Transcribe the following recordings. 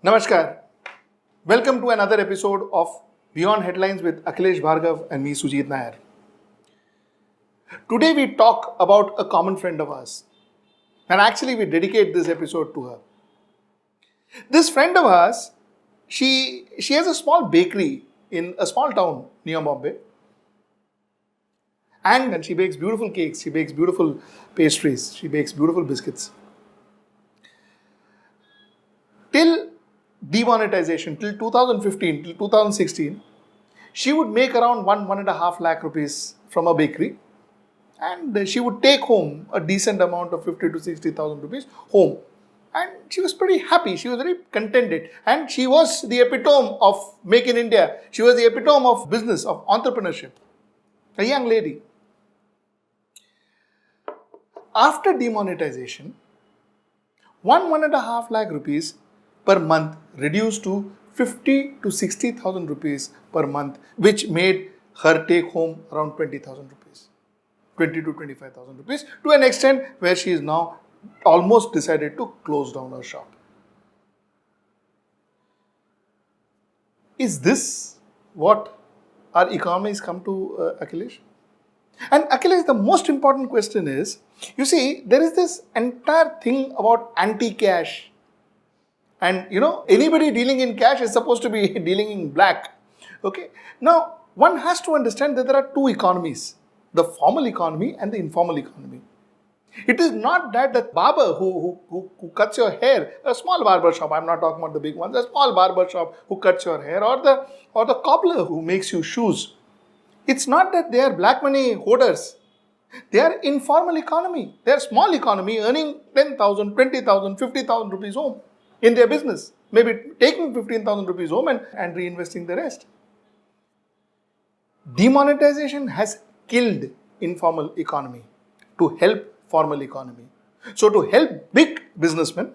Namaskar. Welcome to another episode of Beyond Headlines with Akhilesh Bhargava and me, Sujit Nair. Today we talk about a common friend of ours. And actually we dedicate this episode to her. This friend of ours, she has a small bakery in a small town near Bombay. And she bakes beautiful cakes, she bakes beautiful pastries, she bakes beautiful biscuits. Till demonetization, till 2015, till 2016, she would make around 1.5 lakh rupees from a bakery, and she would take home a decent amount of 50 to 60,000 rupees home. And she was pretty happy, she was very contented, and she was the epitome of Make in India. She was the epitome of business, of entrepreneurship. A young lady. After demonetization, 1.5 lakh rupees per month reduced to 50 to 60,000 rupees per month, which made her take home around 20,000 rupees, 20 to 25,000 rupees, to an extent where she is now almost decided to close down her shop. Is this what our economies come to, Akhilesh? And Akhilesh, the most important question is, you see, there is this entire thing about anti-cash. And anybody dealing in cash is supposed to be dealing in black. Okay. Now, one has to understand that there are two economies, the formal economy and the informal economy. It is not that the barber who cuts your hair, a small barber shop, I'm not talking about the big ones, a small barber shop who cuts your hair, or the cobbler who makes you shoes. It's not that they are black money hoarders. They are informal economy. They are small economy earning 10,000, 20,000, 50,000 rupees home in their business. Maybe taking 15,000 rupees home and reinvesting the rest. Demonetization has killed informal economy to help formal economy. So to help big businessmen,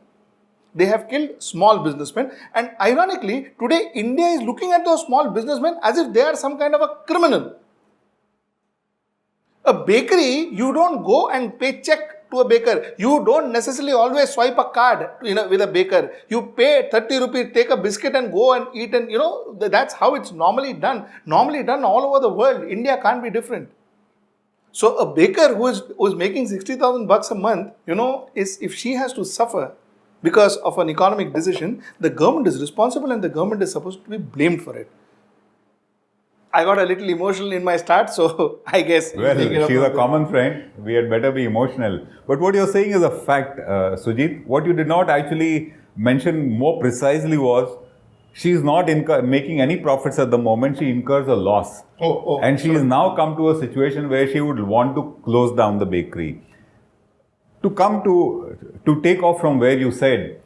they have killed small businessmen. And ironically, today India is looking at those small businessmen as if they are some kind of a criminal. A bakery, you don't go and pay check to a baker. You don't necessarily always swipe a card with a baker. You pay 30 rupees, take a biscuit and go and eat, and that's how it's normally done. Normally done all over the world. India can't be different. So a baker who is making 60,000 bucks a month, if she has to suffer because of an economic decision, the government is responsible and the government is supposed to be blamed for it. I got a little emotional in my start, so I guess... Well, she's a common friend. We had better be emotional. But what you're saying is a fact, Sujit. What you did not actually mention more precisely was she's not making any profits at the moment. She incurs a loss. And she has now come to a situation where she would want to close down the bakery. To take off from where you said,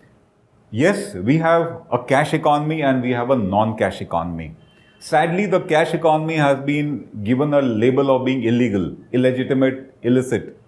yes, we have a cash economy and we have a non-cash economy. Sadly, the cash economy has been given a label of being illegal, illegitimate, illicit.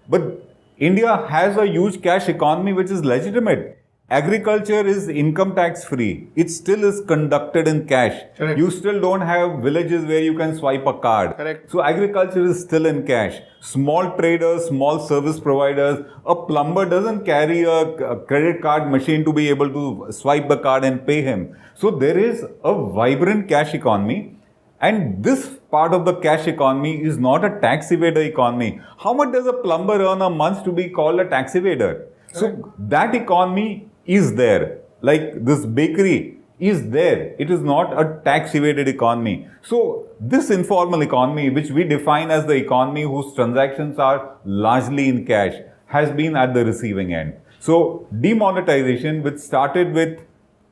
But India has a huge cash economy which is legitimate. Agriculture is income tax free. It still is conducted in cash. Correct. You still don't have villages where you can swipe a card. Correct. So agriculture is still in cash. Small traders, small service providers, a plumber doesn't carry a credit card machine to be able to swipe the card and pay him. So there is a vibrant cash economy, and this part of the cash economy is not a tax evader economy. How much does a plumber earn a month to be called a tax evader? So that economy is there. Like this bakery is there. It is not a tax evaded economy. So this informal economy, which we define as the economy whose transactions are largely in cash, has been at the receiving end. So demonetization, which started with,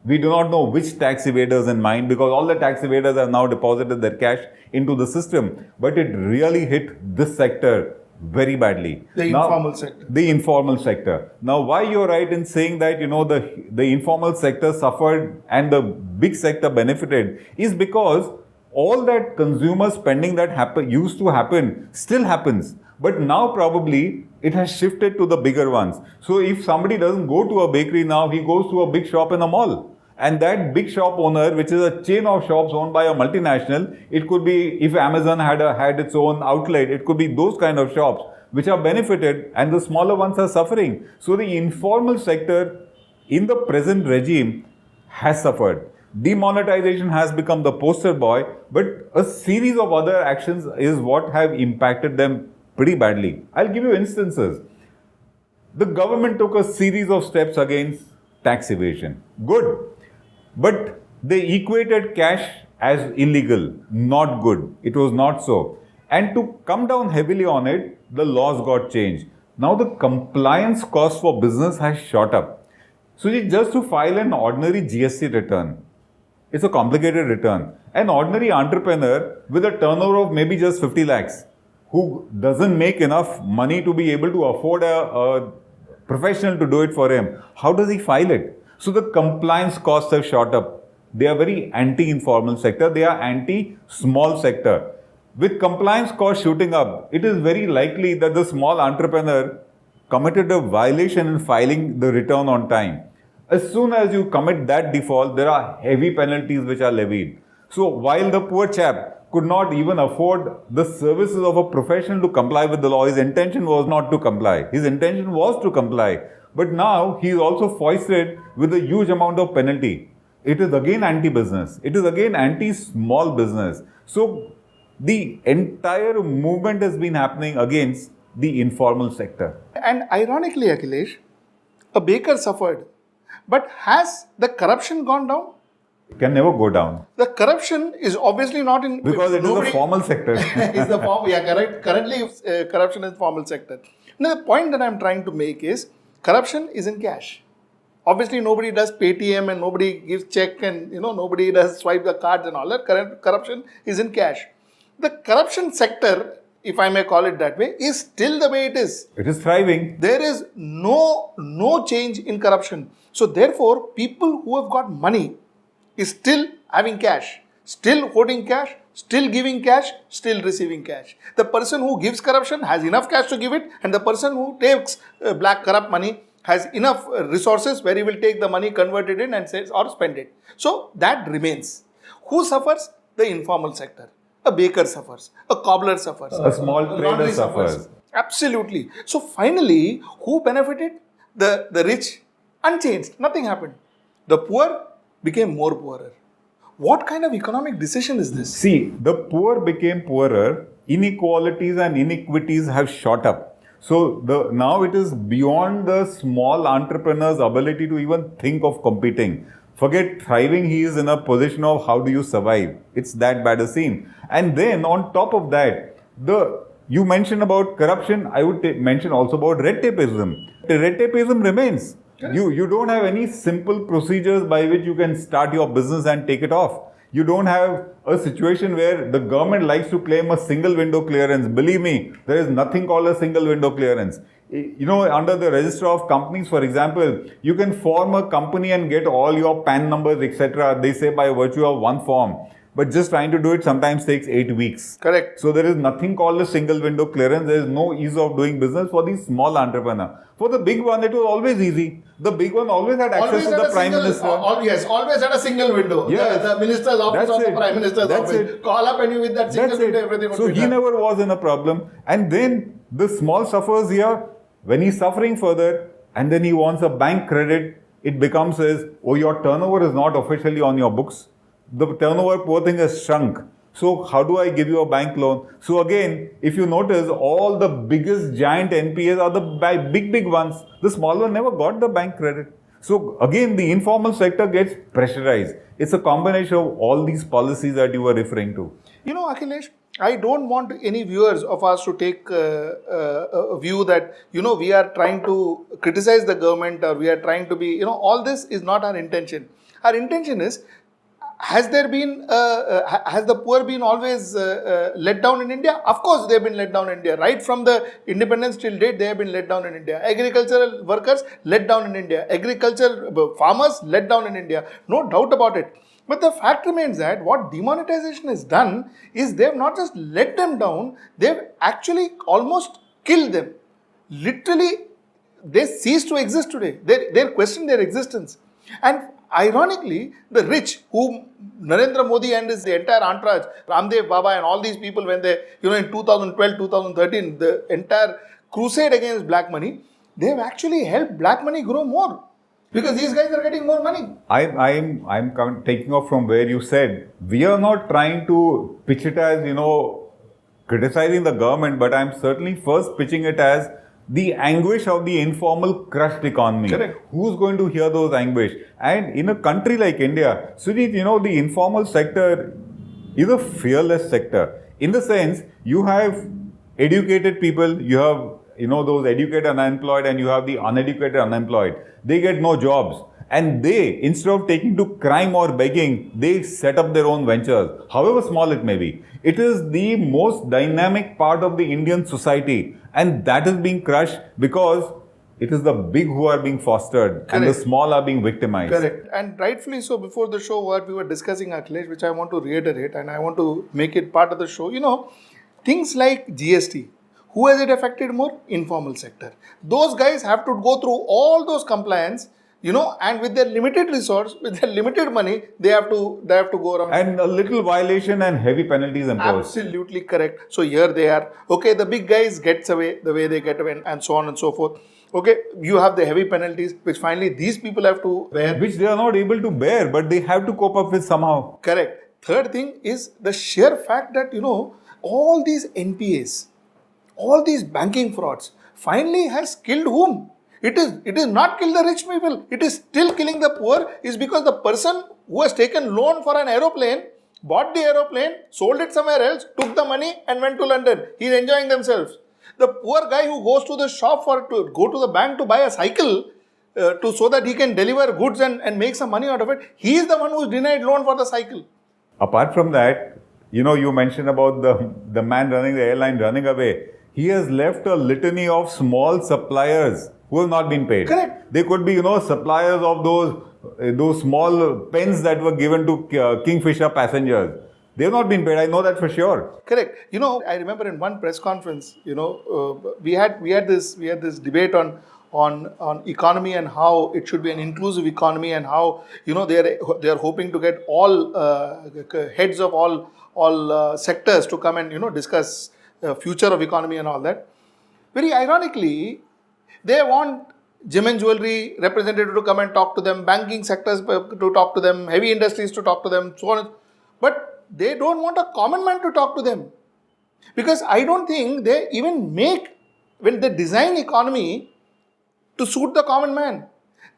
we do not know which tax evaders in mind, because all the tax evaders have now deposited their cash into the system. But it really hit this sector very badly. The informal sector. The informal sector. Now, why you're right in saying that, the informal sector suffered and the big sector benefited is because all that consumer spending that used to happen still happens. But now probably it has shifted to the bigger ones. So if somebody doesn't go to a bakery now, he goes to a big shop in a mall. And that big shop owner, which is a chain of shops owned by a multinational, it could be, if Amazon had its own outlet, it could be those kind of shops which are benefited and the smaller ones are suffering. So the informal sector in the present regime has suffered. Demonetization has become the poster boy, but a series of other actions is what have impacted them pretty badly. I'll give you instances. The government took a series of steps against tax evasion. Good. But they equated cash as illegal. Not good. It was not so. And to come down heavily on it, the laws got changed. Now the compliance cost for business has shot up. So just to file an ordinary GST return, it's a complicated return. An ordinary entrepreneur with a turnover of maybe just 50 lakhs, who doesn't make enough money to be able to afford a professional to do it for him, how does he file it? So the compliance costs have shot up. They are very anti-informal sector. They are anti-small sector. With compliance costs shooting up, it is very likely that the small entrepreneur committed a violation in filing the return on time. As soon as you commit that default, there are heavy penalties which are levied. So while the poor chap could not even afford the services of a professional to comply with the law, his intention was not to comply. His intention was to comply. But now he is also foisted with a huge amount of penalty. It is again anti-business. It is again anti-small business. So the entire movement has been happening against the informal sector. And ironically, Akhilesh, a baker suffered. But has the corruption gone down? It can never go down. The corruption is obviously not in... Because it is a formal sector. Correct. Currently, corruption is formal sector. Now, the point that I'm trying to make is, corruption is in cash. Obviously, nobody does Paytm and nobody gives check and, nobody does swipe the cards and all that. Corruption is in cash. The corruption sector, if I may call it that way, is still the way it is. It is thriving. There is no change in corruption. So therefore, people who have got money is still having cash, still holding cash, still giving cash, still receiving cash. The person who gives corruption has enough cash to give it, and the person who takes black corrupt money has enough resources where he will take the money, convert it in and says or spend it. So that remains. Who suffers? The informal sector. A baker suffers. A cobbler suffers. A small trader suffers. Absolutely. So finally, who benefited? The rich. Unchanged. Nothing happened. The poor became more poorer. What kind of economic decision is this? See, the poor became poorer. Inequalities and iniquities have shot up. So now it is beyond the small entrepreneur's ability to even think of competing. Forget thriving, he is in a position of how do you survive. It's that bad a scene. And then on top of that, you mentioned about corruption, I would mention also about red tapeism. The red tapeism remains. You don't have any simple procedures by which you can start your business and take it off. You don't have a situation where the government likes to claim a single window clearance. Believe me, there is nothing called a single window clearance. Under the register of companies, for example, you can form a company and get all your PAN numbers, etc. They say by virtue of one form. But just trying to do it sometimes takes 8 weeks. Correct. So there is nothing called a single window clearance. There is no ease of doing business for the small entrepreneur. For the big one, it was always easy. The big one always had access to the Prime Minister. Yes, always had a single window. Yes. The Minister's office or the Prime Minister's office. Call up and you with that single window, everything would be done. So he never was in a problem. And then the small suffers here. When he's suffering further and then he wants a bank credit, it becomes as, oh, your turnover is not officially on your books. The turnover, poor thing, has shrunk. So how do I give you a bank loan? So again, if you notice, all the biggest giant NPAs are the big ones. The small one never got the bank credit. So again, the informal sector gets pressurized. It's a combination of all these policies that you were referring to. Akhilesh, I don't want any viewers of us to take a view that, we are trying to criticize the government or we are trying to be, all this is not our intention. Our intention is, has the poor been always let down in India? Of course, they have been let down in India. Right from the independence till date, they have been let down in India. Agricultural workers let down in India. Farmers let down in India. No doubt about it. But the fact remains that what demonetization has done is they have not just let them down, they have actually almost killed them. Literally, they cease to exist today. They question their existence. And ironically, the rich, whom Narendra Modi and his entire entourage, Ramdev Baba and all these people, when they, in 2012, 2013, the entire crusade against black money, they have actually helped black money grow more. Because these guys are getting more money. I'm taking off from where you said. We are not trying to pitch it as, criticizing the government, but I'm certainly first pitching it as the anguish of the informal crushed economy. Correct. Who's going to hear those anguish? And in a country like India, Sujit, the informal sector is a fearless sector. In the sense, you have educated people, you have, those educated unemployed, and you have the uneducated unemployed. They get no jobs. And they, instead of taking to crime or begging, they set up their own ventures, however small it may be. It is the most dynamic part of the Indian society. And that is being crushed because it is the big who are being fostered. Correct. And the small are being victimized. Correct. And rightfully so. Before the show, what we were discussing, Akhilesh, which I want to reiterate and I want to make it part of the show. Things like GST. Who has it affected more? Informal sector. Those guys have to go through all those compliance, and with their limited resource, with their limited money, they have to go around. And a little violation and heavy penalties imposed. Absolutely correct. So here they are. Okay, the big guys gets away the way they get away and so on and so forth. Okay, you have the heavy penalties, which finally these people have to bear. Which they are not able to bear, but they have to cope up with somehow. Correct. Third thing is the sheer fact that, all these NPAs, all these banking frauds, finally has killed whom? It is not kill the rich people. It is still killing the poor is because the person who has taken loan for an aeroplane, bought the aeroplane, sold it somewhere else, took the money and went to London. He is enjoying themselves. The poor guy who goes to the shop to go to the bank to buy a cycle so that he can deliver goods and make some money out of it, he is the one who is denied loan for the cycle. Apart from that, you mentioned about the man running the airline running away. He has left a litany of small suppliers who have not been paid. Correct. They could be, suppliers of those small pens that were given to Kingfisher passengers. They have not been paid. I know that for sure. Correct. I remember in one press conference, we had this debate on economy and how it should be an inclusive economy and how they are hoping to get all heads of all sectors to come and discuss future of economy and all that. Very ironically, they want gem and jewelry representative to come and talk to them, banking sectors to talk to them, heavy industries to talk to them, so on. But they don't want a common man to talk to them. Because I don't think they even when they design economy to suit the common man.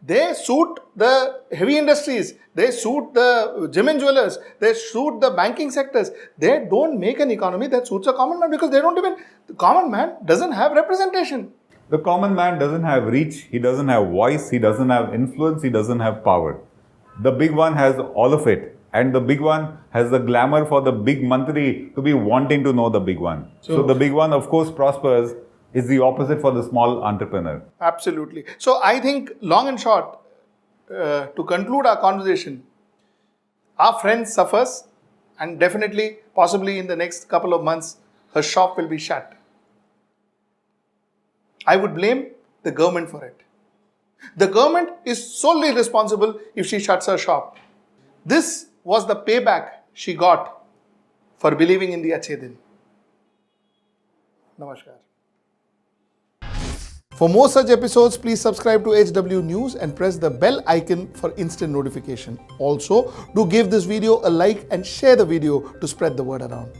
They suit the heavy industries, they suit the gem and jewelers, they suit the banking sectors. They don't make an economy that suits a common man because the common man doesn't have representation. The common man doesn't have reach, he doesn't have voice, he doesn't have influence, he doesn't have power. The big one has all of it. And the big one has the glamour for the big mantri to be wanting to know the big one. So the big one, of course, prospers. Is the opposite for the small entrepreneur. Absolutely. So I think, long and short, to conclude our conversation, our friend suffers and definitely, possibly in the next couple of months, her shop will be shut. I would blame the government for it. The government is solely responsible if she shuts her shop. This was the payback she got for believing in the Achhe Din. Namaskar. For more such episodes, please subscribe to HW News and press the bell icon for instant notification. Also, do give this video a like and share the video to spread the word around.